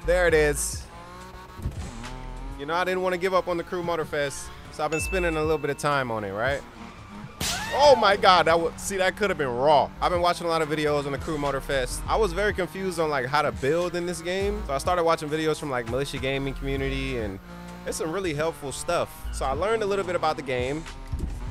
There it is. You know, I didn't want to give up on the Crew Motorfest, so I've been spending a little bit of time on it, right? Oh my God, that could have been raw. I've been watching a lot of videos on the Crew Motorfest. I was very confused on like how to build in this game. So I started watching videos from like Militia Gaming Community, and it's some really helpful stuff. So I learned a little bit about the game,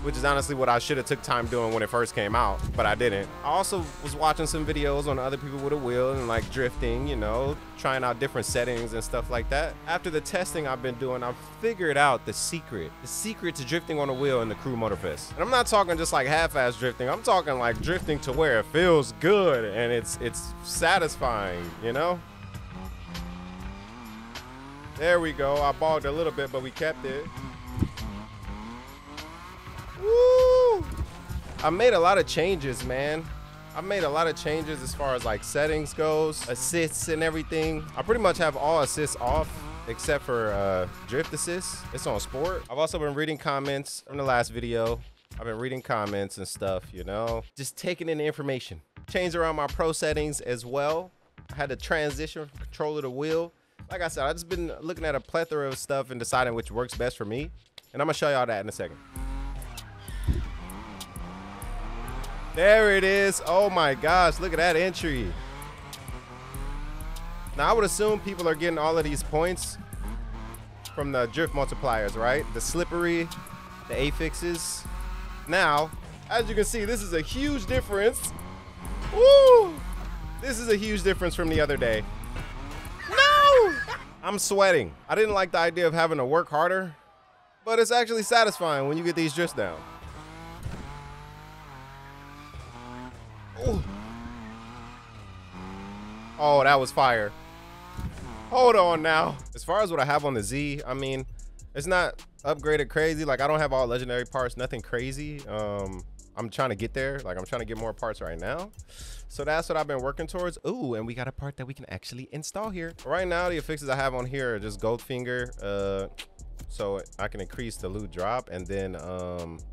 which is honestly what I should have took time doing when it first came out, but I didn't. I also was watching some videos on other people with a wheel and like drifting, you know, trying out different settings and stuff like that. After the testing I've been doing, I've figured out the secret to drifting on a wheel in the Crew Motorfest. And I'm not talking just like half-ass drifting. I'm talking like drifting to where it feels good and it's satisfying, you know? There we go. I bogged a little bit, but we kept it. Woo! I made a lot of changes, man. I made a lot of changes as far as like settings goes, assists and everything. I pretty much have all assists off except for drift assist. It's on sport. I've also been reading comments from the last video. I've been reading comments and stuff, you know, just taking in the information. Changed around my pro settings as well. I had to transition from controller to wheel. Like I said, I've just been looking at a plethora of stuff and deciding which works best for me. And I'm gonna show y'all that in a second. There it is. Oh my gosh, look at that entry. Now I would assume people are getting all of these points from the drift multipliers, right? The slippery, the affixes. Now, as you can see, this is a huge difference. Woo! This is a huge difference from the other day. No! I'm sweating. I didn't like the idea of having to work harder, but it's actually satisfying when you get these drifts down. Ooh. Oh, that was fire. Hold on now. As far as what I have on the Z, I mean, it's not upgraded crazy. Like, I don't have all legendary parts, nothing crazy. I'm trying to get there. Like, I'm trying to get more parts right now. So that's what I've been working towards. Ooh, and we got a part that we can actually install here. Right now, the affixes I have on here are just Goldfinger. So I can increase the loot drop, and then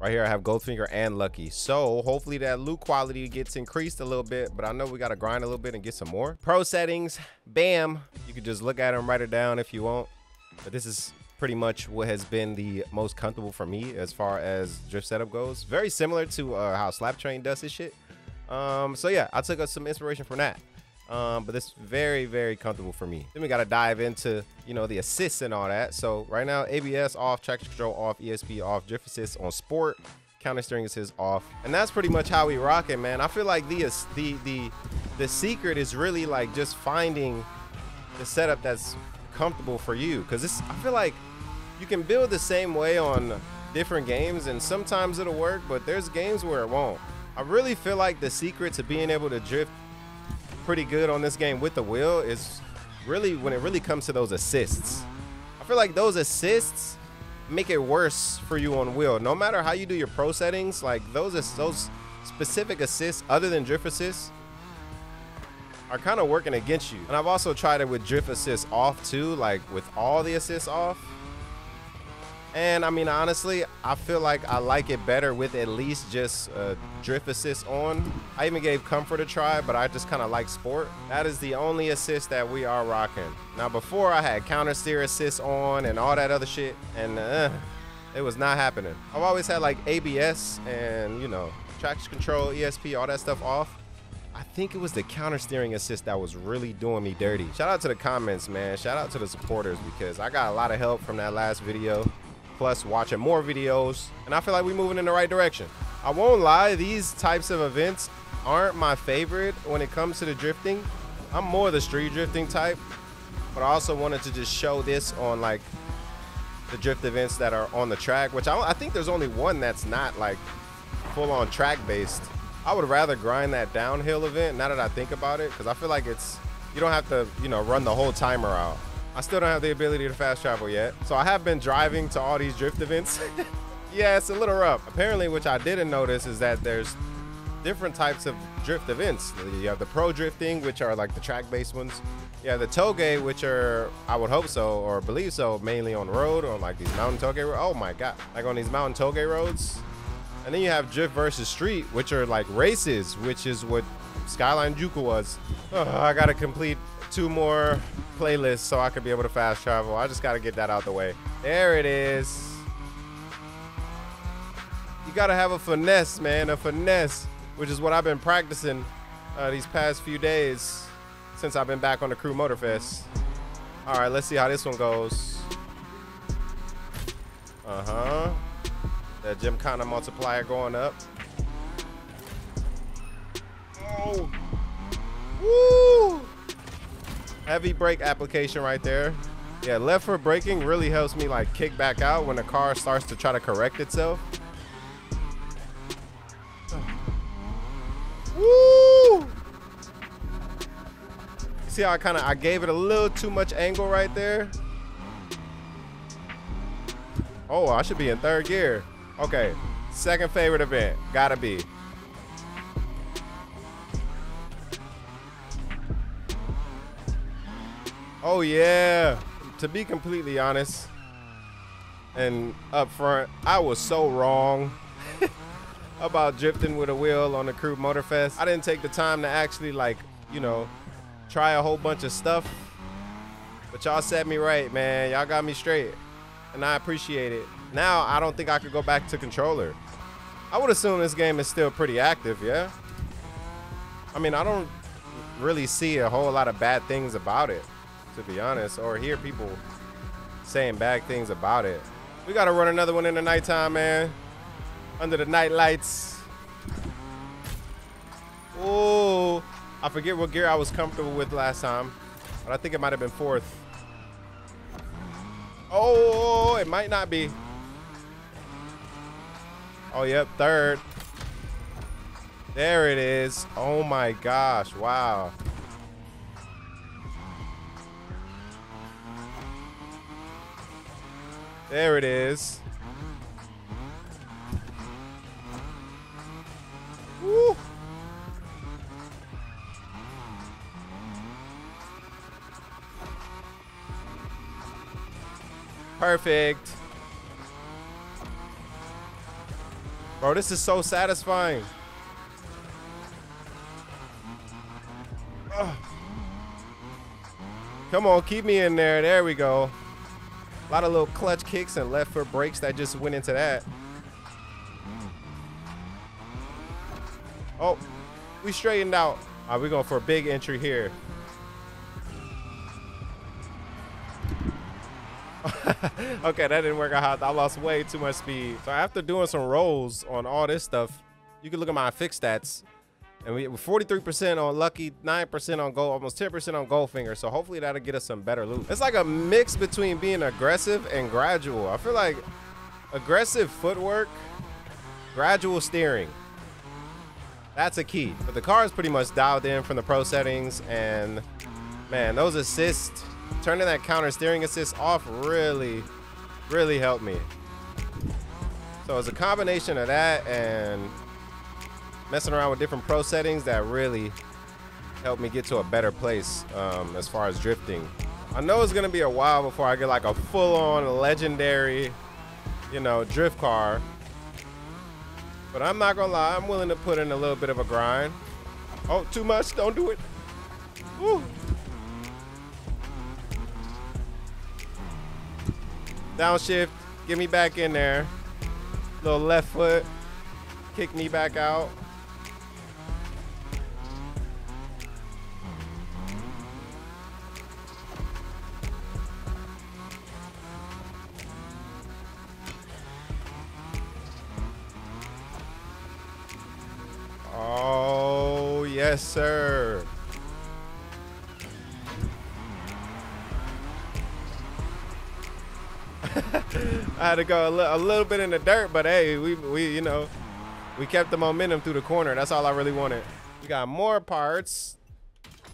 right here I have Goldfinger and Lucky. So hopefully that loot quality gets increased a little bit, but I know we got to grind a little bit and get some more. Pro settings, bam. You can just look at them, write it down if you want. But this is pretty much what has been the most comfortable for me as far as drift setup goes. Very similar to how Slap Train does this shit. So yeah, I took some inspiration from that. But this is very, very comfortable for me. Then we got to dive into, you know, the assists and all that. So right now, ABS off, traction control off, ESP off, drift assist on sport, counter steering assist off. And that's pretty much how we rock it, man. I feel like the secret is really like just finding the setup that's comfortable for you. Because I feel like you can build the same way on different games and sometimes it'll work, but there's games where it won't. I really feel like the secret to being able to drift pretty good on this game with the wheel is really when it really comes to those assists. I feel like those assists make it worse for you on wheel. No matter how you do your pro settings, like those specific assists other than drift assists are kind of working against you. And I've also tried it with drift assists off too, like with all the assists off. And I mean, honestly, I feel like I like it better with at least just drift assist on. I even gave comfort a try, but I just kind of like sport. That is the only assist that we are rocking. Now, before I had counter steer assist on and all that other shit, and it was not happening. I've always had like ABS and, you know, traction control, ESP, all that stuff off. I think it was the counter steering assist that was really doing me dirty. Shout out to the comments, man. Shout out to the supporters, because I got a lot of help from that last video. Plus watching more videos, and I feel like we're moving in the right direction. I won't lie, these types of events aren't my favorite when it comes to the drifting. I'm more the street drifting type, but I also wanted to just show this on like the drift events that are on the track, which I think there's only one that's not like full on track based. I would rather grind that downhill event now that I think about it, because I feel like you don't have to, you know, run the whole timer out. I still don't have the ability to fast travel yet. So I have been driving to all these drift events. Yeah, it's a little rough. Apparently, which I didn't notice, is that there's different types of drift events. You have the pro drifting, which are like the track-based ones. Yeah, the toge, which are, I would hope so, or believe so, mainly on road, on like these mountain toge roads. Oh my God, like on these mountain toge roads. And then you have drift versus street, which are like races, which is what Skyline Juku was. I gotta complete 2 more playlists so I could be able to fast travel. I just got to get that out the way. There it is. You got to have a finesse, man, a finesse, which is what I've been practicing these past few days since I've been back on the Crew Motorfest. All right, let's see how this one goes. The Gymkhana multiplier going up. Oh. Woo! Heavy brake application right there. Yeah, left foot braking really helps me like kick back out when the car starts to try to correct itself. Woo! See how I gave it a little too much angle right there? Oh, I should be in 3rd gear. Okay, 2nd favorite event, gotta be. Oh yeah, to be completely honest and upfront, I was so wrong about drifting with a wheel on the Crew Motorfest. I didn't take the time to actually like, you know, try a whole bunch of stuff, but y'all set me right, man. Y'all got me straight, and I appreciate it. Now I don't think I could go back to controller. I would assume this game is still pretty active, yeah? I mean, I don't really see a whole lot of bad things about it, to be honest, or hear people saying bad things about it. We gotta run another one in the nighttime, man. Under the night lights. Oh, I forget what gear I was comfortable with last time, but I think it might have been 4th. Oh, it might not be. Oh, yep, 3rd. There it is. Oh my gosh, wow. There it is. Woo. Perfect. Bro, this is so satisfying. Ugh. Come on, keep me in there. There we go. A lot of little clutch kicks and left foot brakes that just went into that. Oh, we straightened out. All right, we're going for a big entry here. Okay, that didn't work out. I lost way too much speed. So after doing some rolls on all this stuff, you can look at my fixed stats. And we were 43% on Lucky, 9% on Gold, almost 10% on Goldfinger. So hopefully that'll get us some better loot. It's like a mix between being aggressive and gradual. I feel like aggressive footwork, gradual steering. That's a key. But the car is pretty much dialed in from the pro settings. And man, those assists, turning that counter steering assist off really helped me. So it's a combination of that and messing around with different pro settings that really helped me get to a better place as far as drifting. I know it's gonna be a while before I get like a full-on legendary, you know, drift car. But I'm not gonna lie, I'm willing to put in a little bit of a grind. Oh, too much, don't do it. Woo. Downshift, get me back in there. Little left foot, kick me back out. Oh, yes, sir. I had to go a little bit in the dirt, but hey, we you know, we kept the momentum through the corner. That's all I really wanted. We got more parts.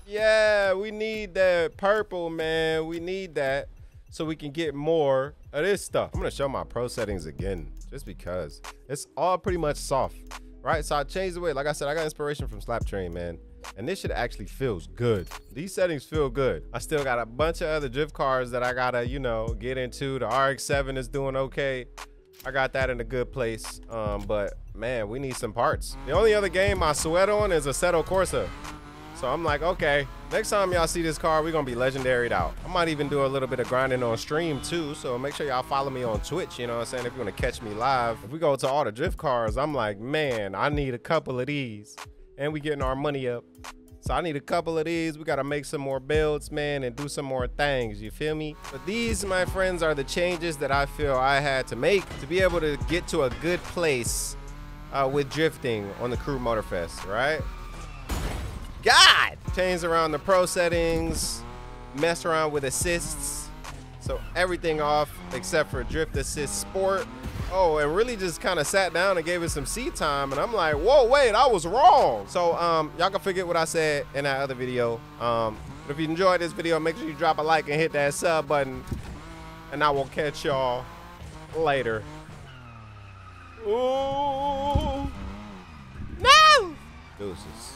Yeah, we need that purple, man. We need that so we can get more of this stuff. I'm gonna show my pro settings again, just because it's all pretty much soft, right? So I changed the way. Like I said, I got inspiration from Slap Train, man. And this shit actually feels good. These settings feel good. I still got a bunch of other drift cars that I gotta, you know, get into. The RX-7 is doing okay. I got that in a good place. But man, we need some parts. The only other game I sweat on is Assetto Corsa. So I'm like, okay, next time y'all see this car, we're gonna be legendaried out. I might even do a little bit of grinding on stream too, so make sure y'all follow me on Twitch, you know what I'm saying, if you wanna catch me live. If we go to all the drift cars, I'm like, man, I need a couple of these. And we getting our money up. So I need a couple of these. We gotta make some more builds, man, and do some more things, you feel me? But these, my friends, are the changes that I feel I had to make to be able to get to a good place with drifting on the Crew Motorfest, right? God! Changed around the pro settings, messed around with assists. So everything off except for drift assist sport. Oh, and really just kind of sat down and gave it some seat time, and I'm like, whoa, wait, I was wrong. So y'all can forget what I said in that other video. But if you enjoyed this video, make sure you drop a like and hit that sub button, and I will catch y'all later. Ooh, no! Deuces.